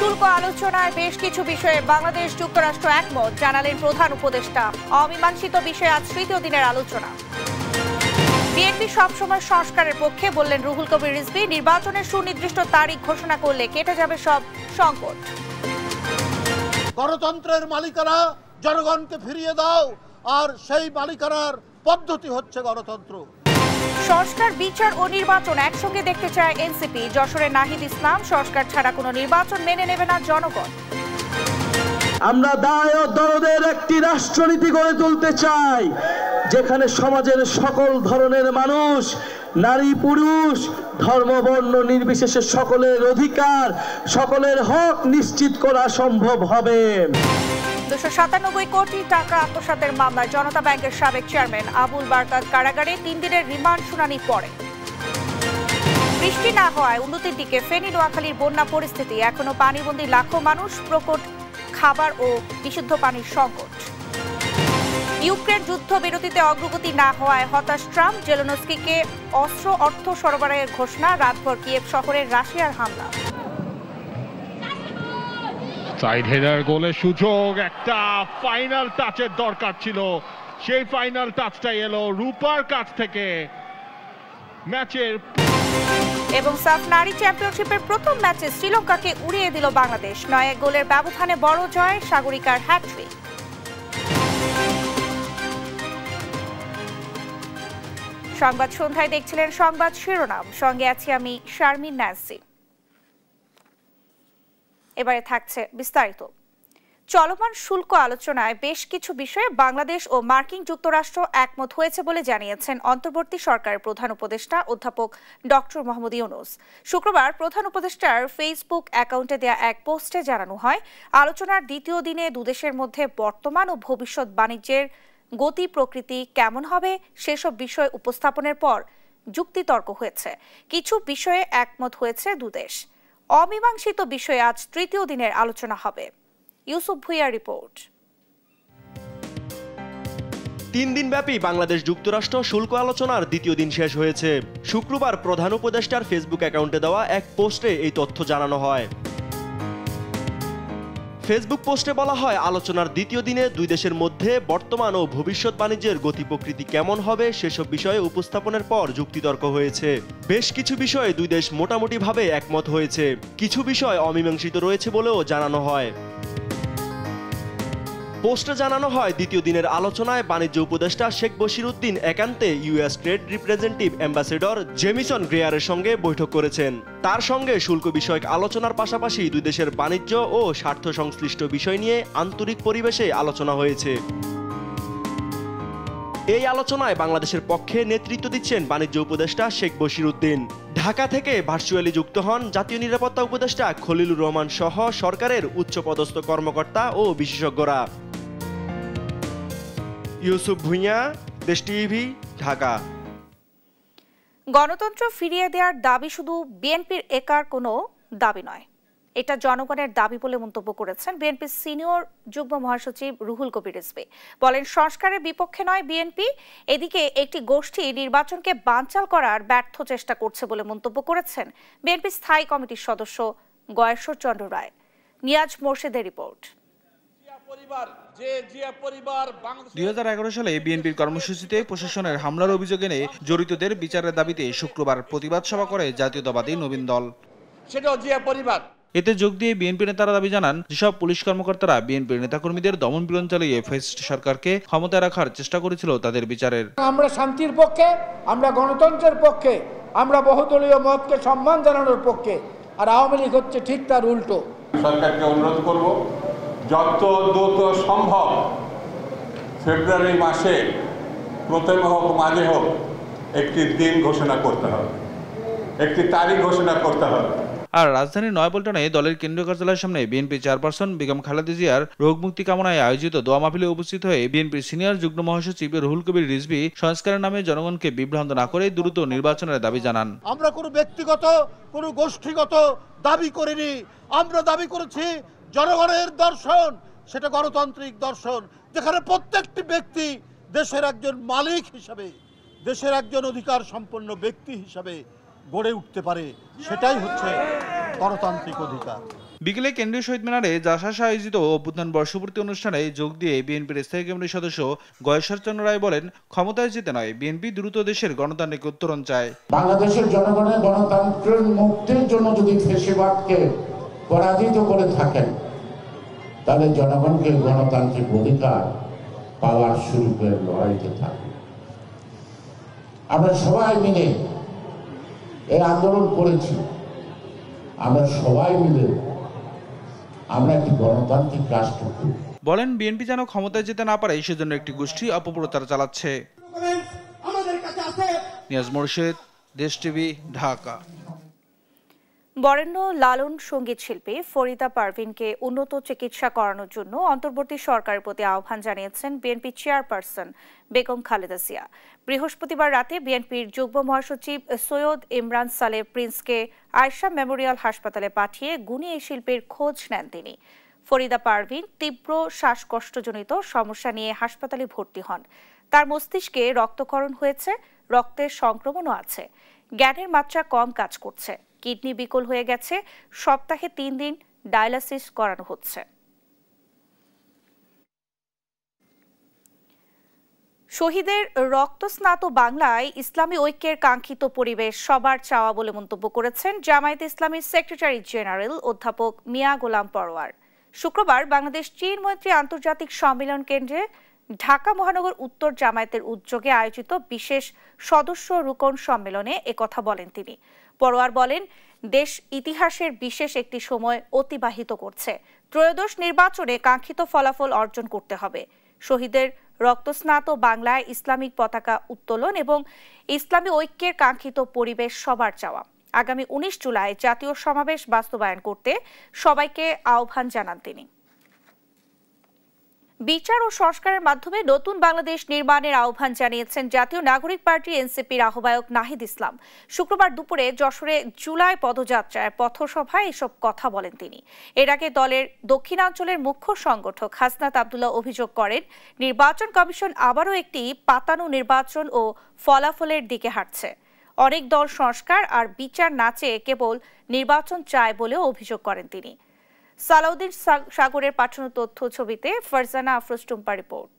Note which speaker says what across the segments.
Speaker 1: শুল্ক আলোচনায় বেশ কিছু বিষয়ে বাংলাদেশ যুক্তরাষ্ট্র একমত জানালেন প্রধান উপদেষ্টা। অমীমাংসিত বিষয়ে আজ তৃতীয় দিনের আলোচনা। বিএনপি সবসময় সংস্কারের পক্ষে বললেন রুহুল কবির রিজভী। নির্বাচনের সুনির্দিষ্ট তারিখ ঘোষণা করলে কেটে যাবে সব সংকট।
Speaker 2: গণতন্ত্রের মালিকানা জনগণকে ফিরিয়ে দাও, আর সেই মালিকানার পদ্ধতি হচ্ছে গণতন্ত্র।
Speaker 1: সংস্কার, বিচার ও নির্বাচন একসঙ্গে দেখতে চায় এনসিপি। যশোরের নাহিদ ইসলাম, সংস্কার ছাড়া কোনো নির্বাচন মেনে নেবে না জনগণ।
Speaker 3: আমরা দায় ও দরদের একটি রাষ্ট্রনীতি গড়ে তুলতে চাই, যেখানে সমাজের সকল ধরনের মানুষ, নারী পুরুষ, ধর্ম বর্ণ নির্বিশেষে সকলের অধিকার, সকলের হক নিশ্চিত করা সম্ভব হবে।
Speaker 1: 297 কোটি টাকা আত্মসাতের মামলায় জনতা ব্যাংকের সাবেক চেয়ারম্যান আবুল বারকাত কারাগারে 3 দিনের রিমান্ড শুনানি পরে। বৃষ্টি না হওয়ায় উন্নতির দিকে ফেনী নোয়াখালীর বন্যা পরিস্থিতি। এখনো পানিবন্দী লাখো মানুষ, প্রকট খাবার ও বিশুদ্ধ পানির সংকট। ইউক্রেন যুদ্ধবিরতিতে অগ্রগতি না হওয়ায় হতাশ ট্রাম্প। জেলেনস্কিকে অস্ত্র অর্থ সরবরাহের ঘোষণা। রাতভর কিয়েভ শহরে রাশিয়ার হামলা।
Speaker 4: সাইড হেডার গোলের সুযোগ, একটা ফাইনাল টাচের দরকার ছিল, সেই ফাইনাল টাচটাই এলো রূপার কাছ থেকে ম্যাচের।
Speaker 1: এবং সাফ নারী চ্যাম্পিয়নশিপের প্রথম ম্যাচে শ্রীলঙ্কাকে উড়িয়ে দিল বাংলাদেশ। 9 গোলের ব্যবধানে বড় জয়, সাগরিকার হ্যাট্রিক। সংবাদ সন্ধ্যায় দেখছিলেন সংবাদ শিরোনাম, সঙ্গে আছি আমি শারমিন ন্যান্সি। এবারে থাকছে বিস্তারিত। চলমান শুল্ক আলোচনায় বেশ কিছু বিষয়ে বাংলাদেশ ও মার্কিন যুক্তরাষ্ট্র একমত হয়েছে বলে জানিয়েছেন অন্তর্বর্তী সরকারের প্রধান উপদেষ্টা অধ্যাপক ডক্টর মোহাম্মদ ইউনূস। শুক্রবার প্রধান উপদেষ্টার ফেসবুক অ্যাকাউন্টে দেয়া এক পোস্টে জানানো হয়, আলোচনার দ্বিতীয় দিনে দুদেশের মধ্যে বর্তমান ও ভবিষ্যৎ বাণিজ্যের গতি প্রকৃতি কেমন হবে সেসব বিষয় উপস্থাপনের পর যুক্তিতর্ক হয়েছে। কিছু বিষয়ে একমত হয়েছে দুদেশ। অমীমাংসিত বিষয়ে আজ তৃতীয় দিনের আলোচনা হবে। ইউসুফ ভুইয়ার রিপোর্ট।
Speaker 5: 3 দিনব্যাপী বাংলাদেশ যুক্তরাষ্ট্র শুল্ক আলোচনার দ্বিতীয় দিন শেষ হয়েছে। শুক্রবার প্রধান উপদেষ্টার ফেসবুক অ্যাকাউন্টে দেওয়া এক পোস্টে এই তথ্য জানানো হয়। ফেসবুক পোস্টে বলা হয়, আলোচনার দ্বিতীয় দিনে দুই দেশের মধ্যে বর্তমান ও ভবিষ্যৎ বাণিজ্যের গতি প্রকৃতি কেমন হবে সেসব বিষয়ে উপস্থাপনের পর যুক্তিতর্ক হয়েছে। বেশ কিছু বিষয়ে দুই দেশ মোটামুটিভাবে একমত হয়েছে, কিছু বিষয় অমীমাংসিত রয়েছে বলেও জানানো হয়। পোস্টে জানানো হয়, দ্বিতীয় দিনের আলোচনায় বাণিজ্য উপদেষ্টা শেখ বশিরউদ্দিন একান্তে US trade representative ambassador Jamieson গ্রেয়ারের সঙ্গে বৈঠক করেছেন। তার সঙ্গে শুল্ক বিষয়ক আলোচনার পাশাপাশি দুই দেশের বাণিজ্য ও স্বার্থ সংশ্লিষ্ট বিষয় নিয়ে আন্তরিক পরিবেশে আলোচনা হয়েছে। এই আলোচনায় বাংলাদেশের পক্ষে নেতৃত্ব দিচ্ছেন বাণিজ্য উপদেষ্টা শেখ বশিরউদ্দিন। ঢাকা থেকে ভার্চুয়ালি যুক্ত হন জাতীয় নিরাপত্তা উপদেষ্টা খলিলুর রহমান সহ সরকারের উচ্চপদস্থ কর্মকর্তা ও বিশেষজ্ঞরা। ইউসুফ ভুইয়া, দেশ টিভি, ঢাকা।
Speaker 1: গণতন্ত্র ফিরিয়ে দেওয়ার দাবি শুধু বিএনপির একার কোনো দাবি নয়, এটা জনগণের দাবি বলে মন্তব্য করেছেন বিএনপির সিনিয়র যুগ্ম মহাসচিব রুহুল কবির রিজভী। বলেন, সংস্কারের বিপক্ষে নয় বিএনপি, এদিকে একটি গোষ্ঠী নির্বাচনকে বানচাল করার ব্যর্থ চেষ্টা করছে বলে মন্তব্য করেছেন বিএনপি স্থায়ী কমিটির সদস্য গয়েশ্বর চন্দ্র রায়। নিয়াজ মোর্শেদের রিপোর্ট।
Speaker 6: 2011 সালে বিএনপির কর্মসূচিতে প্রশাসনের হামলার অভিযোগ এনে জড়িতদের বিচারের দাবিতে শুক্রবার প্রতিবাদ সভা করে জাতীয়তাবাদী নবীন দল। এতে যোগ দিয়ে বিএনপি নেতারা দাবি জানান, যেসব পুলিশ কর্মকর্তারা বিএনপির নেতাকর্মীদের দমন-পীড়ন চালিয়ে ফ্যাসিস্ট সরকারকে ক্ষমতায় রাখার চেষ্টা করেছিল তাদের বিচারের।
Speaker 7: আমরা শান্তির পক্ষে, আমরা গণতন্ত্রের পক্ষে, আমরা বহুদলীয় মতকে সম্মান জানানোর পক্ষে, আর আওয়ামী লীগ হচ্ছে ঠিক তার উল্টো।
Speaker 8: সরকারকে অনুরোধ করব, যত দ্রুত সম্ভব ফেব্রুয়ারি মাসে প্রথমে হোক মাঝে হোক একটি দিন ঘোষণা করতে হবে, একটি তারিখ ঘোষণা করতে হবে।
Speaker 6: আর রাজধানীর নয়াপল্টনে দলের কেন্দ্রীয় কার্যালয়ের সামনে বিএনপি চেয়ারপারসন বেগম খালেদা জিয়ার রোগ মুক্তি কামনায় আয়োজিত দোয়া মাহফিলে উপস্থিত হয়ে বিএনপির সিনিয়র যুগ্ম মহাসচিব রুহুল কবির রিজভী সংস্কারের নামে জনগণকে বিভ্রান্ত না করে দ্রুত নির্বাচনের দাবি জানান।
Speaker 2: আমরা কোনো ব্যক্তিগত, কোনো গোষ্ঠীগত দাবি করিনি, আমরা দাবি করেছি জনগণের দর্শন, সেটা গণতান্ত্রিক দর্শন, যেখানে প্রত্যেকটি ব্যক্তি দেশের একজন মালিক হিসাবে, দেশের একজন অধিকার সম্পন্ন ব্যক্তি হিসাবে গড়ে উঠতে পারে, সেটাই হচ্ছে গণতান্ত্রিক অধিকার।
Speaker 6: বিকেলে কেন্দ্রীয় শহীদ মিনারে জাসাস আয়োজিত অভ্যুত্থান বর্ষপূর্তি অনুষ্ঠানে যোগ দিয়ে বিএনপির স্থায়ী কমিটির সদস্য গয়েশ্বর চন্দ্র রায় বলেন, ক্ষমতায় যেতে নয়, বিএনপি দ্রুত দেশের গণতান্ত্রিক উত্তরণ চায়।
Speaker 7: বাংলাদেশের জনগণের গণতন্ত্রের মুক্তির জন্য যদি ফ্যাসিবাদকে পরাজিত করে থাকেন, তাহলে জনগণকে গণতান্ত্রিক অধিকার পাওয়ার সুযোগের লড়াইতে থাকবে। আমরা সবাই মিলে এই আন্দোলন করেছি, আমরা সবাই মিলে আমরা একটি গণতান্ত্রিক রাষ্ট্র করি।
Speaker 6: বলেন, বিএনপি যেন ক্ষমতায় যেতে না পারে সেজন্য একটি গোষ্ঠী অপপ্রচার চালাচ্ছে। নিয়াজ মোরশেদ, দেশ টিভি, ঢাকা।
Speaker 1: বরেণ্য লালন সঙ্গীত শিল্পী ফরিদা পারভিনকে উন্নত চিকিৎসা করানোর জন্য অন্তর্বর্তী সরকারের প্রতি আহ্বান জানিয়েছেন বিএনপি চেয়ারপারসন বেগম খালেদা জিয়া। বৃহস্পতিবার রাতে বিএনপির যুগ্ম মহাসচিব সৈয়দ ইমরান সালেহ প্রিন্সকে আয়শা মেমোরিয়াল হাসপাতালে পাঠিয়ে গুণী এই শিল্পীর খোঁজ নেন তিনি। ফরিদা পারভিন তীব্র শ্বাসকষ্টজনিত সমস্যা নিয়ে হাসপাতালে ভর্তি হন। তার মস্তিষ্কে রক্তক্ষরণ হয়েছে, রক্তের সংক্রমণও আছে, জ্ঞানের মাত্রা কম কাজ করছে, কিডনি বিকল হয়ে গেছে, সপ্তাহে 3 দিন ডায়ালাসিস করানো হচ্ছে। শহীদের রক্তস্নাত বাংলায় ইসলামী ঐক্যের কাঙ্ক্ষিত পরিবেশ সবার চাওয়া বলে মন্তব্য করেছেন জামায়াতে ইসলামীর সেক্রেটারি জেনারেল অধ্যাপক মিয়া গোলাম পরোয়ার। শুক্রবার বাংলাদেশ চীন মৈত্রী আন্তর্জাতিক সম্মেলন কেন্দ্রে ঢাকা মহানগর উত্তর জামায়াতের উদ্যোগে আয়োজিত বিশেষ সদস্য রুকন সম্মেলনে একথা বলেন তিনি। পরোয়ার বলেন, দেশ ইতিহাসের বিশেষ একটি সময় অতিবাহিত করছে। ত্রয়োদশ নির্বাচনে কাঙ্ক্ষিত ফলাফল অর্জন করতে হবে। শহীদের রক্তস্নাত বাংলায় ইসলামিক পতাকা উত্তোলন এবং ইসলামী ঐক্যের কাঙ্ক্ষিত পরিবেশ সবার চাওয়া। আগামী 19 জুলাই জাতীয় সমাবেশ বাস্তবায়ন করতে সবাইকে আহ্বান জানান তিনি। বিচার ও সংস্কারের মাধ্যমে নতুন বাংলাদেশ নির্মাণের আহ্বান জানিয়েছেন জাতীয় নাগরিক পার্টি এনসিপির আহ্বায়ক নাহিদ ইসলাম। শুক্রবার দুপুরে যশোরে জুলাই পদযাত্রায় পথসভায় এসব কথা বলেন তিনি। এর আগে দলের দক্ষিণাঞ্চলের মুখ্য সংগঠক হাসনাত আব্দুল্লাহ অভিযোগ করেন, নির্বাচন কমিশন আবারও একটি পাতানো নির্বাচন ও ফলাফলের দিকে হাঁটছে। অনেক দল সংস্কার আর বিচার না চেয়ে কেবল নির্বাচন চায় বলেও অভিযোগ করেন তিনি। সালাউদ্দিন সাগরের পাঠানো তথ্য ছবিতে ফারজানা আফরোজ টুম্পা রিপোর্ট।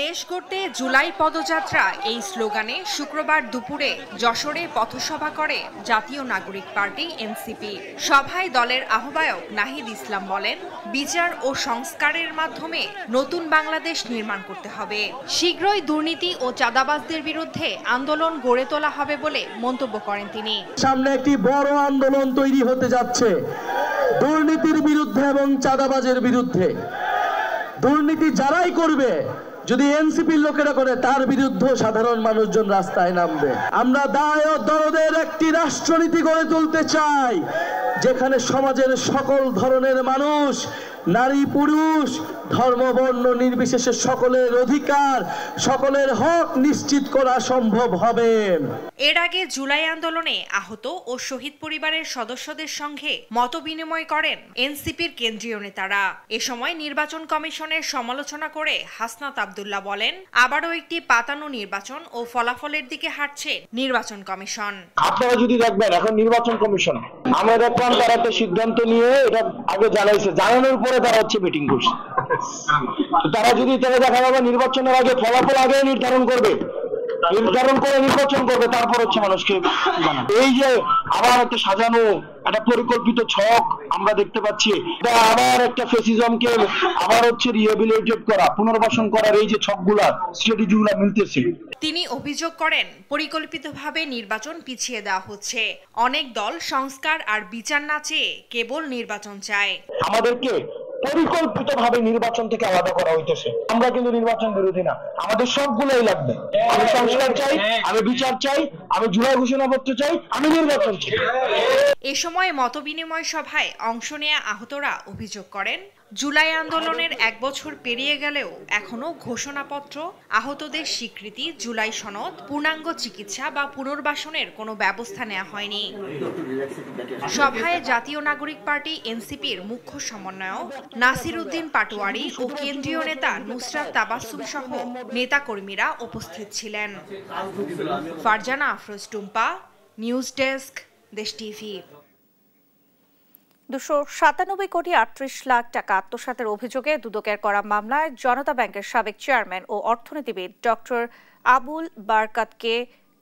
Speaker 9: দেশ গড়তে জুলাই পদযাত্রা এই স্লোগানে শুক্রবার দুপুরে যশোরে পথসভা করে জাতীয় নাগরিক পার্টি এনসিপি। সভায় দলের আহ্বায়ক নাহিদ ইসলাম বলেন, বিচার ও সংস্কারের মাধ্যমে নতুন বাংলাদেশ নির্মাণ করতে হবে। শীঘ্রই দুর্নীতি ও চাঁদাবাজদের বিরুদ্ধে আন্দোলন গড়ে তোলা হবে বলে মন্তব্য করেন তিনি।
Speaker 3: সামনে একটি বড় আন্দোলন তৈরি হতে যাচ্ছে দুর্নীতির বিরুদ্ধে এবং চাঁদাবাজের বিরুদ্ধে। দুর্নীতি যারাই করবে, যদি এনসিপির লোকেরা করে, তার বিরুদ্ধে সাধারণ মানুষজন রাস্তায় নামবে। আমরা দায় ও দরদের একটি রাষ্ট্রনীতি গড়ে তুলতে চাই, যেখানে সমাজের সকল ধরনের মানুষ, নারী পুরুষ, ধর্ম বর্ণ নির্বিশেষে সকলের অধিকার, সকলের হক নিশ্চিত করা সম্ভব হবে।
Speaker 9: এর আগে জুলাই আন্দোলনে আহত ও শহীদ পরিবারের সদস্যদের সঙ্গে মতবিনিময় করেন এনসিপির কেন্দ্রীয় নেতারা। এ সময় নির্বাচন কমিশনের সমালোচনা করে হাসনাত আব্দুল্লাহ বলেন, আবারও একটি পাতানো নির্বাচন ও ফলাফলের দিকে হাঁটছে নির্বাচন কমিশন।
Speaker 3: আপনারা যদি দেখবেন, এখন নির্বাচন কমিশন আমরা দেখলাম তারা তো সিদ্ধান্ত নিয়ে এটা আগে জানাইছে, জানানোর পরে তারা হচ্ছে মিটিং করছে। তারা যদি তারা দেখা যাবে নির্বাচনের আগে ফলাফল আগে নির্ধারণ করে নির্বাচন করবে, তারপর হচ্ছে মানুষকে এই যে আবার একটা সাজানো একটা পরিকল্পিত ছক আমরা দেখতে পাচ্ছি, আবার একটা ফ্যাসিজমকে আবার হচ্ছে রিহ্যাবিলিটেট করা, পুনর্বাসন করার এই যে ছকগুলা স্ট্র্যাটেজিগুলা মিলতেছে।
Speaker 9: তিনি অভিযোগ করেন, পরিকল্পিতভাবে নির্বাচন পিছিয়ে দেওয়া হচ্ছে। অনেক দল সংস্কার আর বিচার না চেয়ে কেবল নির্বাচন চায়।
Speaker 3: আমাদেরকে পরিকল্পিতভাবে নির্বাচন থেকে আলাদা করা হইতেছে। আমরা কিন্তু নির্বাচন বিরোধী না, আমাদের সবগুলোই লাগবে। আমি সংস্কার চাই, আমি বিচার চাই, আমি জুলাই ঘোষণাপত্র চাই, আমি নির্বাচন চাই।
Speaker 9: এ সময় মতবিনিময় সভায় অংশ নেয়া আহতরা অভিযোগ করেন, জুলাই আন্দোলনের 1 বছর পেরিয়ে গেলেও এখনো ঘোষণাপত্র, আহতদের স্বীকৃতি, জুলাই সনদ, পূর্ণাঙ্গ চিকিৎসা বা পুনর্বাসনের কোনো ব্যবস্থা নেওয়া হয়নি। সভায় জাতীয় নাগরিক পার্টি এনসিপির মুখ্য সমন্বয়ক নাসির উদ্দিন পাটোয়ারি ও কেন্দ্রীয় নেতা নুসরাত তাবাসসুম সহ নেতাকর্মীরা উপস্থিত ছিলেন। ফারজানা আফরোজ টুম্পা, নিউজ ডেস্ক, দেশ টিভি।
Speaker 1: 297 কোটি 38 লাখ টাকা আত্মসাতের অভিযোগে দুদকের করা মামলায় জনতা ব্যাংকের সাবেক চেয়ারম্যান ও অর্থনীতিবিদ ডক্টর আবুল বারকাতকে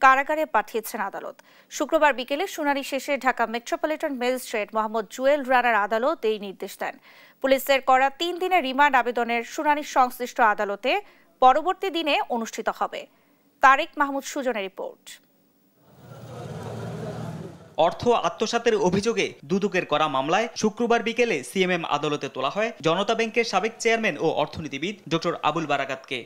Speaker 1: কারাগারে পাঠিয়েছেন আদালত। শুক্রবার বিকেলে শুনানি শেষে ঢাকা মেট্রোপলিটন ম্যাজিস্ট্রেট মোহাম্মদ জুয়েল রানার আদালত এই নির্দেশ দেন। পুলিশের করা 3 দিনের রিমান্ড আবেদনের শুনানি সংশ্লিষ্ট আদালতে পরবর্তী দিনে অনুষ্ঠিত হবে। তারেক মাহমুদ সুজনের রিপোর্ট।
Speaker 10: অর্থ আত্মসাতের অভিযোগে দুদকের করা মামলায় শুক্রবার বিকেলে সিএমএম আদালতে তোলা হয় জনতা ব্যাংকের সাবেক চেয়ারম্যান ও অর্থনীতিবিদ ডক্টর আবুল বারাকাতকে।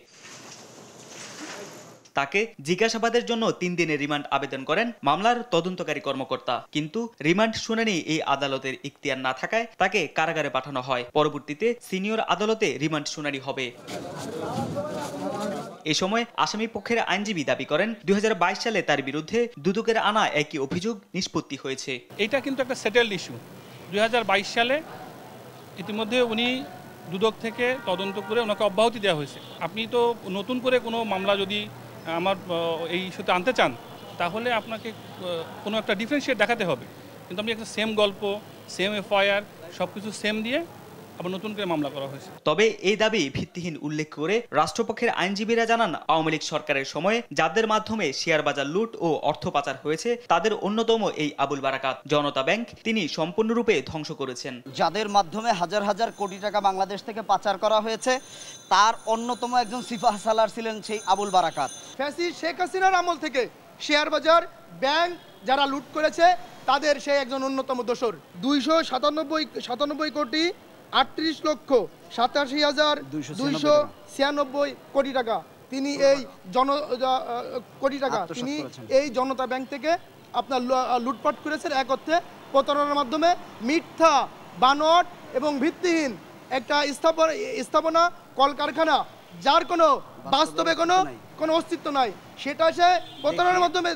Speaker 10: তাকে জিজ্ঞাসাবাদের জন্য 3 দিনের রিমান্ড আবেদন করেন মামলার তদন্তকারী কর্মকর্তা, কিন্তু রিমান্ড শুনানি এই আদালতের ইখতিয়ার না থাকায় তাকে কারাগারে পাঠানো হয়। পরবর্তীতে সিনিয়র আদালতে রিমান্ড শুনানি হবে। এ সময় আসামি পক্ষের আইনজীবী দাবি করেন 2022 সালে তার বিরুদ্ধে দুদকের আনা একই অভিযোগ নিষ্পত্তি হয়েছে।
Speaker 11: এটা কিন্তু একটা সেটেলড ইস্যু। 2022 সালে ইতিমধ্যে উনি দুদক থেকে তদন্ত করে ওনাকে অব্যাহতি দেওয়া হয়েছে। আপনি তো নতুন করে কোনো মামলা যদি আমার এই ইস্যুতে আনতে চান তাহলে আপনাকে কোনো একটা ডিফারেন্সিয়েট দেখাতে হবে, কিন্তু আপনি একটা সেম গল্প, সেম এফআইআর সবকিছু সেম দিয়ে আবার নতুন করে মামলা করা হয়েছে।
Speaker 10: তবে এই দাবি ভিত্তিহীন উল্লেখ করে রাষ্ট্রপক্ষের আইনজীবীরা জানান আওয়ামী লীগ সরকারের সময়ে যাদের মাধ্যমে শেয়ার বাজার লুট ও অর্থ পাচার হয়েছে তাদের অন্যতম এই আবুল বারাকাত। জনতা ব্যাংক তিনি সম্পূর্ণরূপে ধ্বংস করেছেন।
Speaker 12: যাদের মাধ্যমে হাজার হাজার কোটি টাকা বাংলাদেশ থেকে পাচার করা হয়েছে তার অন্যতম একজন সিফাহ সালার ছিলেন সেই আবুল বারাকাত।
Speaker 13: ফ্যাসিস্ট শেখ হাসিনার আমল থেকে শেয়ার বাজার ব্যাংক যারা লুট করেছে তাদের সেই একজন অন্যতম দোসর। 297 কোটি 38,87,296 কোটি টাকা তিনি এই জনতা ব্যাংক থেকে আপনার লুটপাট করেছেন। এক অর্থে প্রতারণার মাধ্যমে মিথ্যা, বানোয়াট এবং ভিত্তিহীন একটা স্থাপনা কলকারখানা যার কোনো বাস্তবে কোনো অস্তিত্ব নাই, সেটা সে প্রতারণার মাধ্যমে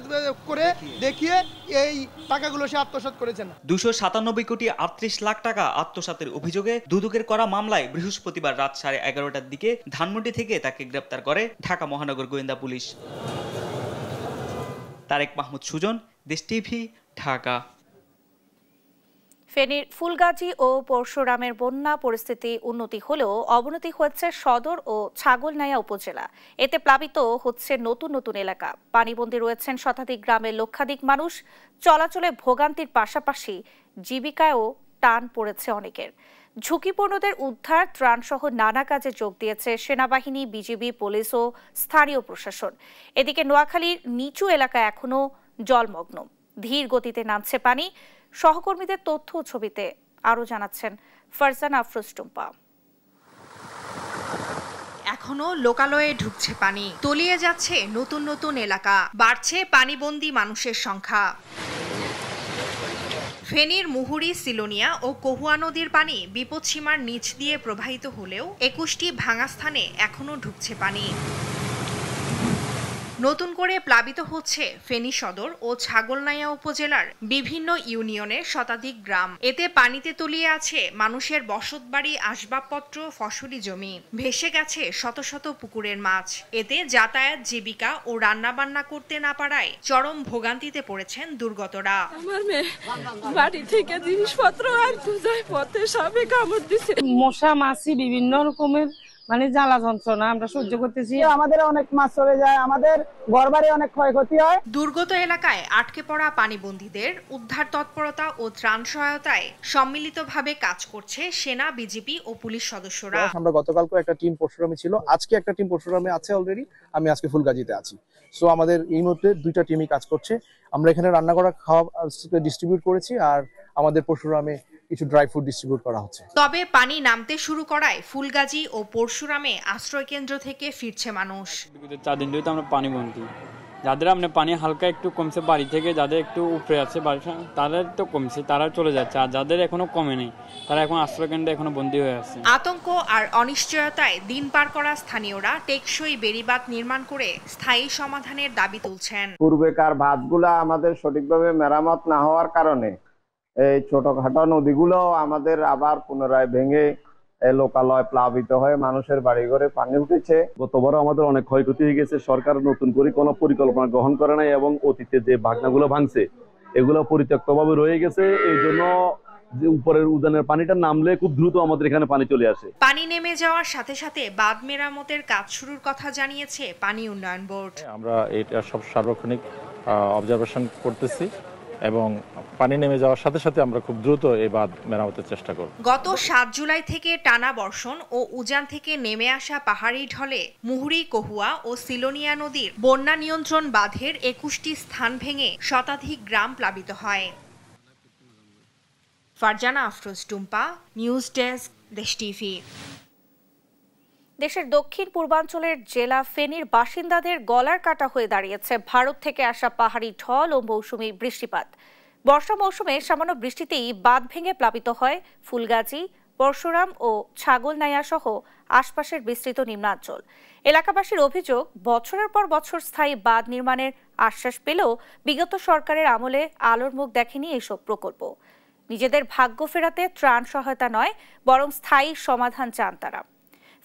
Speaker 13: করে দেখিয়ে এই টাকাগুলো সে আত্মসাৎ করেছেন।
Speaker 10: 297 কোটি 38 লাখ টাকা আত্মসাতের অভিযোগে দুদকের করা মামলায় বৃহস্পতিবার রাত 11:30টার দিকে ধানমন্ডি থেকে তাকে গ্রেপ্তার করে ঢাকা মহানগর গোয়েন্দা পুলিশ। তারেক মাহমুদ সুজন, দেশ টিভি, ঢাকা।
Speaker 1: ফেনীর ফুলগাজী ও পরশুরামের বন্যা পরিস্থিতি উন্নতি হলেও অবনতি হচ্ছে সদর ও ছাগলনাইয়া উপজেলা। এতে প্লাবিত হচ্ছে নতুন নতুন এলাকা। পানিবন্দী রয়েছেন শতাধিক গ্রামের লক্ষাধিক মানুষ। চলাচলে ভোগান্তির পাশাপাশি জীবিকায়ও টান পড়েছে অনেকের। ঝুঁকিপূর্ণদের উদ্ধার, ত্রাণসহ নানা কাজে যোগ দিয়েছে সেনাবাহিনী, বিজিবি, পুলিশ ও স্থানীয় প্রশাসন। এদিকে নোয়াখালীর নিচু এলাকা এখনো জলমগ্ন, ধীর গতিতে নামছে পানি। সহকর্মীদের তথ্য ও ছবিতে আরো জানাচ্ছেন ফারজানা আফরোজ টুম্পা।
Speaker 9: এখনো লোকালয়ে ঢুকছে পানি, তলিয়ে যাচ্ছে নতুন নতুন এলাকা, বাড়ছে পানিবন্দী মানুষের সংখ্যা। ফেনীর মুহুরী, সিলোনিয়া ও কহুয়া নদীর পানি বিপদসীমার নিচ দিয়ে প্রবাহিত হলেও 21টি ভাঙা স্থানে এখনো ঢুকছে পানি। নতুন করে প্লাবিত হচ্ছে ফেনী সদর ও ছাগলনাইয়া উপজেলার বিভিন্ন ইউনিয়নের শতাধিক গ্রাম। এতে পানিতে তলিয়ে আছে মানুষের বসতবাড়ি, আসবাবপত্র, ফসলি জমি। ভেসে গেছে শত শত পুকুরের মাছ। এতে যাতায়াত, জীবিকা ও রান্নাবান্না করতে না পারায় চরম ভোগান্তিতে পড়েছেন দুর্গতরা।
Speaker 14: আমার মেয়ে বাড়ি থেকে জিনিসপত্র আর পূজায় পথে সবে কামড় দিছে। মশা মাছি বিভিন্ন রকমের জ্বালা যন্ত্রণা আমরা সহ্য করতেছি।
Speaker 15: আমাদের অনেক মাছ চলে যায়, আমাদের ঘরবাড়ি অনেক ক্ষয়ক্ষতি হয়।
Speaker 9: দুর্গত এলাকায় আটকে পড়া পানিবন্দীদের উদ্ধার তৎপরতা ও ত্রাণ সহায়তায় সম্মিলিতভাবে কাজ করছে সেনা, বিজিবি ও পুলিশ সদস্যরা।
Speaker 16: আমরা গতকালকে একটা টিম পরশুরামে ছিল, আজকে একটা টিম পরশুরামে আছে অলরেডি। আমি আজকে ফুলগাজীতে আছি। সো আমাদের এই মুহূর্তে 2টা টিমই কাজ করছে। আমরা এখানে রান্না করা খাওয়া ডিস্ট্রিবিউট করেছি, আর আমাদের পরশুরামে কিছু ড্রাই ফুড ডিস্ট্রিবিউট করা হচ্ছে।
Speaker 9: তবে পানি নামতে শুরু করায় ফুলগাজী ও পরশুরামে আশ্রয় কেন্দ্র থেকে ফিরছে মানুষ।
Speaker 17: 4 দিন ধরে তো আমরা পানি বন্দি, যাদের পানি হালকা একটু কমছে বাড়ি থেকে, যাদের একটু উপরে আছে বাড়ি তাদের তো কমছে, তারা চলে যাচ্ছে। আর যাদের এখনো কমে নেই তারা এখন আশ্রয় কেন্দ্রে এখনো বন্দী হয়ে আছে।
Speaker 9: আতঙ্ক আর অনিশ্চয়তায় দিন পার করা স্থানীয়রা টেকসই বেড়িবাঁধ নির্মাণ করে স্থায়ী সমাধানের দাবি তুলছেন।
Speaker 18: পূর্বেকার বাঁধগুলা আমাদের সঠিকভাবে মেরামত না হওয়ার কারণে এই ছোটখাটো নদীগুলো আমাদের আবার পুনরায় ভেঙে লোকালয় প্লাবিত হয়ে মানুষের বাড়িঘরে পানি উঠেছে।
Speaker 19: গতবারও আমাদের অনেক ক্ষয়ক্ষতি হয়ে গেছে। সরকার নতুন করে কোনো পরিকল্পনা গ্রহণ করে নাই এবং অতীতে যে ভাগনাগুলো ভাঙছে এগুলো পরিত্যক্তভাবে রয়ে গেছে। এই জন্য যে উপরের উদ্যানের পানিটা নামলে খুব দ্রুত আমাদের এখানে পানি চলে আসে।
Speaker 9: পানি নেমে যাওয়ার সাথে সাথে বাঁধ মেরামতের কাজ শুরুর কথা জানিয়েছে পানি উন্নয়ন বোর্ড।
Speaker 20: আমরা এটা সব সার্বক্ষণিক অবজারভেশন করতেছি এবং পানি নেমে যাওয়ার সাথে সাথে আমরা খুব দ্রুত এই বাঁধ মেরামতের চেষ্টা করব।
Speaker 9: গত 7 জুলাই থেকে টানা বর্ষণ ও উজান থেকে নেমে আসা পাহাড়ি ঢলে মুহুরী, কহুয়া ও সিলোনিয়া নদীর বন্যা নিয়ন্ত্রণ বাঁধের 21টি স্থান ভেঙে শতাধিক গ্রাম প্লাবিত হয়। ফারজানা আফরোজ টুম্পা, নিউজ ডেস্ক, দেশ টিভি।
Speaker 1: দেশের দক্ষিণ পূর্বাঞ্চলের জেলা ফেনীর বাসিন্দাদের গলার কাটা হয়ে দাঁড়িয়েছে ভারত থেকে আসা পাহাড়ি ঢল ও মৌসুমী বৃষ্টিপাত। বর্ষা মৌসুমে সামান্য বৃষ্টিতেই বাঁধ ভেঙে প্লাবিত হয় ফুলগাজী, পরশুরাম ও ছাগলনাইয়া সহ আশপাশের বিস্তৃত নিম্নাঞ্চল। এলাকাবাসীর অভিযোগ, বছরের পর বছর স্থায়ী বাঁধ নির্মাণের আশ্বাস পেলেও বিগত সরকারের আমলে আলোর মুখ দেখেনি এইসব প্রকল্প। নিজেদের ভাগ্য ফেরাতে ত্রাণ সহায়তা নয়, বরং স্থায়ী সমাধান চান তারা।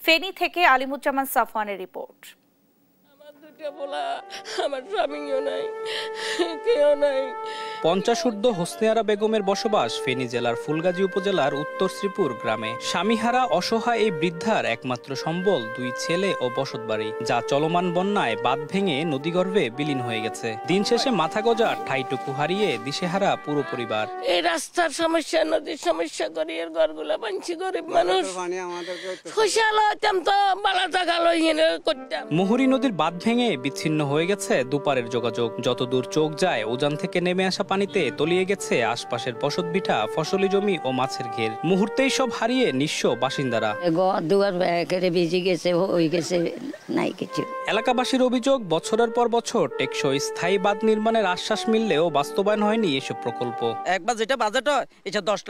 Speaker 1: ফেনী থেকে আলিমুজ্জামান সাফওয়ানের রিপোর্ট।
Speaker 14: আমার স্বামীও নাই, কেউ নাই।
Speaker 21: 50 ঊর্ধ্ব হোসনেয়ারা বেগমের বসবাস ফেনী জেলার ফুলগাজী উপজেলার উত্তর শ্রীপুর গ্রামে। স্বামীহারা অসহায় এই বৃদ্ধার একমাত্র সম্বল 2 ছেলে ও বসতবাড়ি, যা চলমান বন্যায় বাঁধ ভেঙে নদীগর্ভে বিলীন হয়ে গেছে। দিন শেষে মাথা গোঁজা ঠাইটুকু হারিয়ে দিশেহারা পুরো পরিবার।
Speaker 14: এই রাস্তার সমস্যা, নদীর সমস্যা করি এর ঘরগুলা বানছি, গরিব মানুষ। ফসল হইতাম তো বালা জায়গা লই করতাম।
Speaker 21: মুহুরী নদীর বাঁধ ভেঙে বিচ্ছিন্ন হয়ে গেছে দুপারের যোগাযোগ। যতদূর চোখ যায় উজান থেকে নেমে আসা পানিতে তলিয়ে গেছে আশপাশের বসতভিটা, ফসলি জমি ও মাছের ঘের। মুহূর্তেই সব হারিয়ে নিঃস্ব বাসিন্দারা। এলাকাবাসীর অভিযোগ, বছরের পর বছর টেকসই স্থায়ী বাঁধ নির্মাণের আশ্বাস মিললেও বাস্তবায়ন হয়নি এসব প্রকল্প।
Speaker 22: একবার যেটা বাজেট হয় এটা 10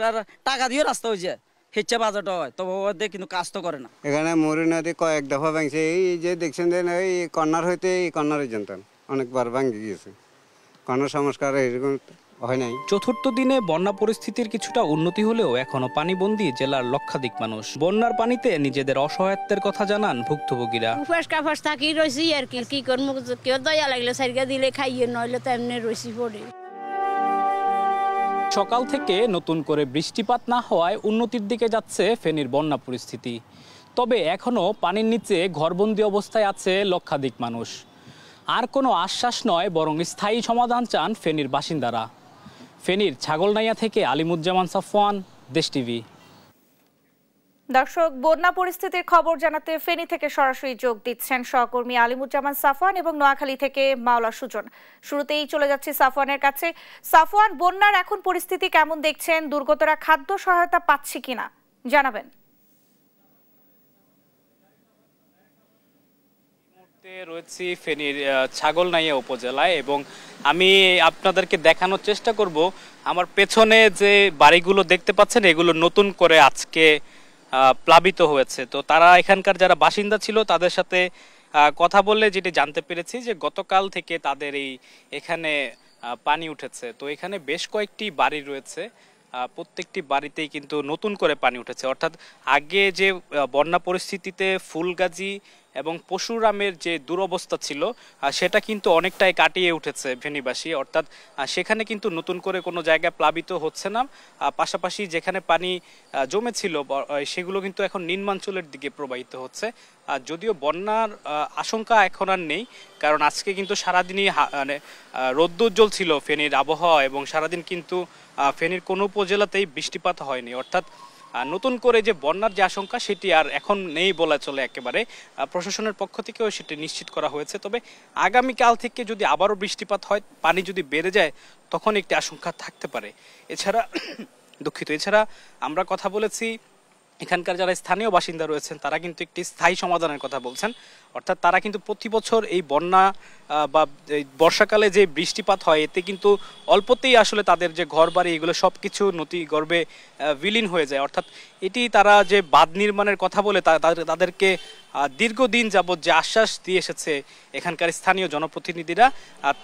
Speaker 22: টাকা দিয়ে রাস্তা হয়ে যায়, হেচ্ছা বাজেট হয়, তবে ওদের কিন্তু কাজ তো করে না। এখানে মুহুরী নদী কয়েক দফা ভাঙছে, এই যে দেখছেন এই কর্নার হইতে এই কর্নারে জানতাম অনেকবার ভাঙে গিয়েছে, কোনো সংস্কার এরকম হয় নাই।
Speaker 21: চতুর্থ দিনে বন্যা পরিস্থিতির কিছুটা উন্নতি হলেও এখনো পানিবন্দী জেলার লক্ষাধিক মানুষ। বন্যার পানিতে নিজেদের অসহায়ত্বের কথা জানান ভুক্তভোগীরা।
Speaker 14: উপাস কাপাস থাকি রয়েছি আর কি করব, কেউ দয়া লাগলে সারিকা দিলে খাইয়ে, নইলে তো এমনি রয়েছি পড়ে।
Speaker 21: সকাল থেকে নতুন করে বৃষ্টিপাত না হওয়ায় উন্নতির দিকে যাচ্ছে ফেনীর বন্যা পরিস্থিতি। তবে এখনো পানির নিচে ঘরবন্দি অবস্থায় আছে লক্ষাধিক মানুষ। আর কোনো আশ্বাস নয়, বরং স্থায়ী সমাধান চান ফেনীর বাসিন্দারা। ফেনীর ছাগলনাইয়া থেকে আলিমুজ্জামান সাফওয়ান, দেশ টিভি।
Speaker 1: দর্শক, বন্যা পরিস্থিতির খবর জানাতে ফেনী থেকে সরাসরি যোগ দিচ্ছেন সহকর্মী আলিমুজ্জামান সাফওয়ান এবং নোয়াখালী থেকে মাওলা সুজন। শুরুতেই চলে যাচ্ছি সাফওয়ানের কাছে। সাফওয়ান, বন্যার এখন পরিস্থিতি কেমন দেখছেন? দুর্গতরা খাদ্য সহায়তা পাচ্ছে কিনা জানাবেন।
Speaker 21: রয়েছি ফেনীর ছাগলনাইয়া উপজেলায় এবং আমি আপনাদেরকে দেখানোর চেষ্টা করব আমার পেছনে যে বাড়িগুলো দেখতে পাচ্ছেন এগুলো নতুন করে আজকে প্লাবিত হয়েছে। তো তারা এখানকার যারা বাসিন্দা ছিল তাদের সাথে কথা বললে যেটি জানতে পেরেছি যে গতকাল থেকে তাদের এখানে পানি উঠেছে। তো এখানে বেশ কয়েকটি বাড়ি রয়েছে, প্রত্যেকটি বাড়িতেই কিন্তু নতুন করে পানি উঠেছে। অর্থাৎ আগে যে বন্যা পরিস্থিতিতে ফুলগাজী এবং পরশুরামের যে দুরবস্থা ছিল সেটা কিন্তু অনেকটাই কাটিয়ে উঠেছে ফেনীবাসী। অর্থাৎ সেখানে কিন্তু নতুন করে কোনো জায়গায় প্লাবিত হচ্ছে না। পাশাপাশি যেখানে পানি জমেছিল সেগুলো কিন্তু এখন নিম্নাঞ্চলের দিকে প্রবাহিত হচ্ছে। যদিও বন্যার আশঙ্কা এখন আর নেই, কারণ আজকে কিন্তু সারাদিনই মানে রৌদ্রোজ্জ্বল ছিল ফেনীর আবহাওয়া এবং সারাদিন কিন্তু ফেনীর কোনো উপজেলাতেই বৃষ্টিপাত হয়নি। অর্থাৎ নতুন করে যে বন্যার যে আশঙ্কা সেটি আর এখন নেই বলা চলে একেবারে। প্রশাসনের পক্ষ থেকেও সেটি নিশ্চিত করা হয়েছে। তবে আগামীকাল থেকে যদি আবারও বৃষ্টিপাত হয়, পানি যদি বেড়ে যায়, তখন একটি আশঙ্কা থাকতে পারে। এছাড়া আমরা কথা বলেছি এখানকার যারা স্থানীয় বাসিন্দা রয়েছেন তারা কিন্তু একটি স্থায়ী সমাধানের কথা বলছেন। অর্থাৎ তারা কিন্তু প্রতি বছর এই বন্যা বা বর্ষাকালে যে বৃষ্টিপাত হয় এতে কিন্তু অল্পতেই আসলে তাদের যে ঘর বাড়ি এগুলো সব কিছু নদী গর্ভে বিলীন হয়ে যায়। অর্থাৎ এটি তারা যে বাঁধ নির্মাণের কথা বলে তাদেরকে দীর্ঘদিন যাবৎ যে আশ্বাস দিয়ে এসেছে এখানকার স্থানীয় জনপ্রতিনিধিরা,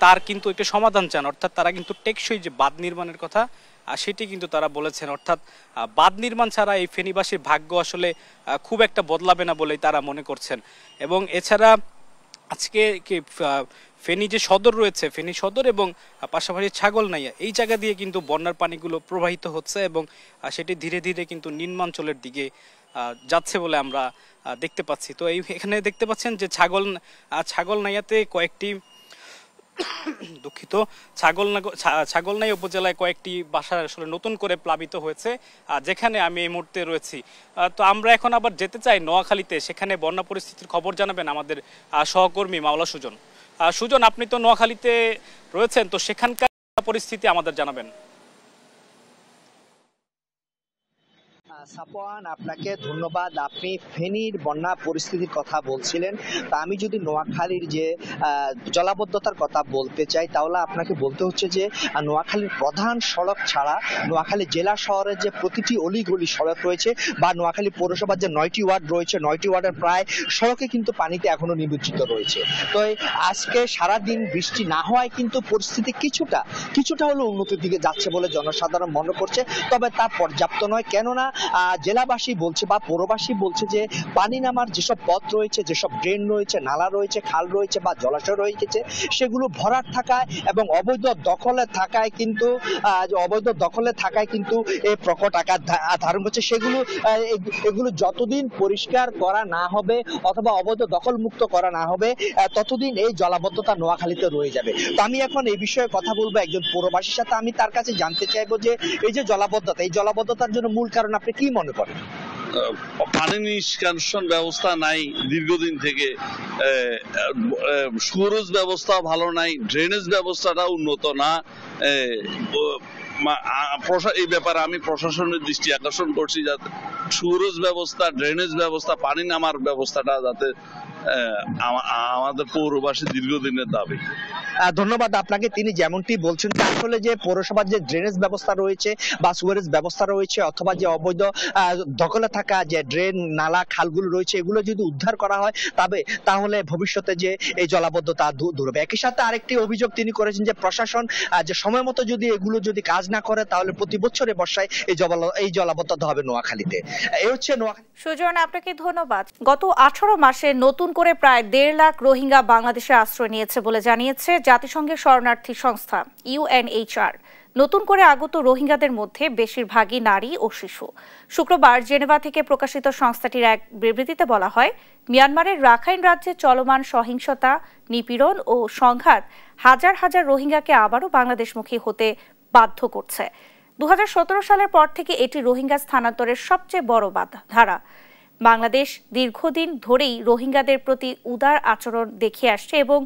Speaker 21: তার কিন্তু একটা সমাধান চান। অর্থাৎ তারা কিন্তু টেকসই যে বাঁধ নির্মাণের কথা সেটি কিন্তু তারা বলেছেন। অর্থাৎ বাঁধ নির্মাণ ছাড়া এই ফেনীবাসীর ভাগ্য আসলে খুব একটা বদলাবে না বলেই তারা মনে করছেন। এবং এছাড়া আজকে ফেনী যে সদর রয়েছে, ফেনী সদর এবং পাশাপাশি ছাগলনাইয়া এই জায়গা দিয়ে কিন্তু বন্যার পানিগুলো প্রবাহিত হচ্ছে এবং সেটি ধীরে ধীরে কিন্তু নিম্নাঞ্চলের দিকে যাচ্ছে বলে আমরা দেখতে পাচ্ছি। তো এখানে দেখতে পাচ্ছেন যে ছাগলনাইয়াতে কয়েকটি দুঃখিত ছাগলনাই উপজেলায় কয়েকটি বাসা আসলে নতুন করে প্লাবিত হয়েছে, যেখানে আমি এই মুহূর্তে রয়েছি। তো আমরা এখন আবার যেতে চাই নোয়াখালীতে, সেখানে বন্যা পরিস্থিতির খবর জানাবেন আমাদের সহকর্মী মাওলা সুজন। সুজন, আপনি তো নোয়াখালীতে রয়েছেন, তো সেখানকার পরিস্থিতি আমাদের জানাবেন।
Speaker 4: সাপওয়ান, আপনাকে ধন্যবাদ। আপনি ফেনীর বন্যা পরিস্থিতির কথা বলছিলেন, তা আমি যদি নোয়াখালীর যে জলাবদ্ধতার কথা বলতে চাই, তাহলে আপনাকে বলতে হচ্ছে যে নোয়াখালীর প্রধান সড়ক ছাড়া নোয়াখালী জেলা শহরের যে প্রতিটি অলিগলি সড়ক রয়েছে বা নোয়াখালী পৌরসভার যে 9টি ওয়ার্ড রয়েছে, 9টি ওয়ার্ডের প্রায় সড়কে কিন্তু পানিতে এখনো নিমজ্জিত রয়েছে। তো আজকে সারাদিন বৃষ্টি না হওয়ায় কিন্তু পরিস্থিতি কিছুটা হলো উন্নতির দিকে যাচ্ছে বলে জনসাধারণ মনে করছে, তবে তা পর্যাপ্ত নয়। কেননা জেলাবাসী বলছে বা পৌরবাসী বলছে যে পানি নামার যেসব পথ রয়েছে, যেসব ড্রেন রয়েছে, নালা রয়েছে, খাল রয়েছে বা জলাশয় রয়েছে, সেগুলো ভরাট থাকায় এবং অবৈধ দখলে থাকায় কিন্তু এই প্রকট আকার ধারণ করছে। এগুলো যতদিন পরিষ্কার করা না হবে অথবা অবৈধ দখল মুক্ত করা না হবে, ততদিন এই জলাবদ্ধতা নোয়াখালীতে রয়ে যাবে। তো আমি এখন এই বিষয়ে কথা বলবো একজন পৌরবাসীর সাথে। আমি তার কাছে জানতে চাইবো যে এই যে জলাবদ্ধতা, এই জলাবদ্ধতার জন্য মূল কারণ আপনি কি মনে করেন?
Speaker 5: পানি নিষ্কাশন ব্যবস্থা নাই দীর্ঘদিন থেকে, সুরজ ব্যবস্থা ভালো নাই, ড্রেনেজ ব্যবস্থাটা উন্নত না। এই ব্যাপারে আমি প্রশাসনের দৃষ্টি আকর্ষণ করছি যাতে সুরজ ব্যবস্থা, ড্রেনেজ ব্যবস্থা, পানি নামার ব্যবস্থাটা যাতে আমাদের পৌরবাসী দীর্ঘদিনের দাবি।
Speaker 4: ধন্যবাদ আপনাকে। তিনি যেমনটি বলছেন আসলে যে পৌরসভার যে ড্রেনেজ ব্যবস্থা রয়েছে বা সুয়ারেজ ব্যবস্থা রয়েছে অথবা যে অবৈধ দখলে থাকা যে ড্রেন, নালা, খালগুলো রয়েছে, এগুলো যদি উদ্ধার করা হয় তাহলে ভবিষ্যতে যে এই জলাবদ্ধতা দূর হবে। একই সাথে আরেকটি অভিযোগ তিনি করেছেন যে প্রশাসন যে সময় মতো এগুলো যদি কাজ না করে তাহলে প্রতি বছরে বর্ষায় এই জলাবদ্ধতা হবে নোয়াখালীতে। এই হচ্ছে নোয়াখালী।
Speaker 1: সুজন, আপনাকে ধন্যবাদ। গত 18 মাসে নতুন করে প্রায় 1.5 লাখ রোহিঙ্গা বাংলাদেশে আশ্রয় নিয়েছে বলে জানিয়েছে জাতিসংঘের শরণার্থী সংস্থা UNHCR। নতুন করে আগত রোহিঙ্গাদের মধ্যে বেশিরভাগই নারী ও শিশু। শুক্রবার জেনেভা থেকে প্রকাশিত সংস্থাটির এক বিবৃতিতে বলা হয়, মিয়ানমারের রাখাইন রাজ্যে চলমান সহিংসতা, নিপীড়ন ও সংঘাত হাজার হাজার রোহিঙ্গাকে আবারও বাংলাদেশমুখী হতে বাধ্য করছে। 2017 সালের পর থেকে এটি রোহিঙ্গা স্থানান্তরের সবচেয়ে বড় ধারা। বাংলাদেশ দীর্ঘদিন ধরেই রোহিঙ্গাদের প্রতি উদার আচরণ দেখিয়ে আসছে এবং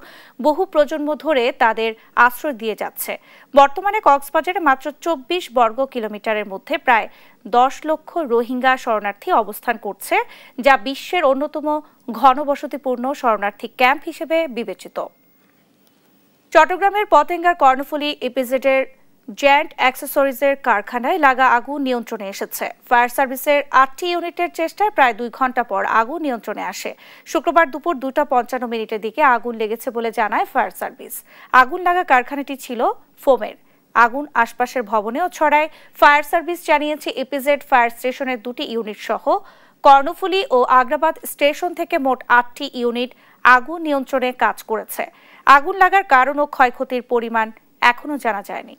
Speaker 1: বহু প্রজন্ম ধরে তাদের আশ্রয় দিয়ে যাচ্ছে। বর্তমানে কক্সবাজারে মাত্র 24 বর্গ কিলোমিটারের মধ্যে প্রায় 10 লক্ষ রোহিঙ্গা শরণার্থী অবস্থান করছে, যা বিশ্বের অন্যতম ঘনবসতিপূর্ণ শরণার্থী ক্যাম্প হিসেবে বিবেচিত। চট্টগ্রামের পতেঙ্গার কর্ণফুলী ইপিজেডের জেন্ট অ্যাক্সেসরিজের কারখানায় লাগা আগুন নিয়ন্ত্রণে এসেছে। ফায়ার সার্ভিসের 8টি ইউনিটের চেষ্টায় প্রায় 2 ঘন্টা পর আগুন নিয়ন্ত্রণে আসে। শুক্রবার দুপুর 2:55 দিকে আগুন লেগেছে বলে জানায় ফায়ার সার্ভিস। আগুন লাগা কারখানাটি ছিল ফোমের। আগুন আশপাশের ভবনেও ছড়ায়। ফায়ার সার্ভিস জানিয়েছে ইপিজেড ফায়ার স্টেশনের 2টি ইউনিট সহ কর্ণফুলী ও আগ্রাবাদ স্টেশন থেকে মোট 8টি ইউনিট আগুন নিয়ন্ত্রণে কাজ করেছে। আগুন লাগার কারণ ও ক্ষয়ক্ষতির পরিমাণ এখনো জানা যায়নি।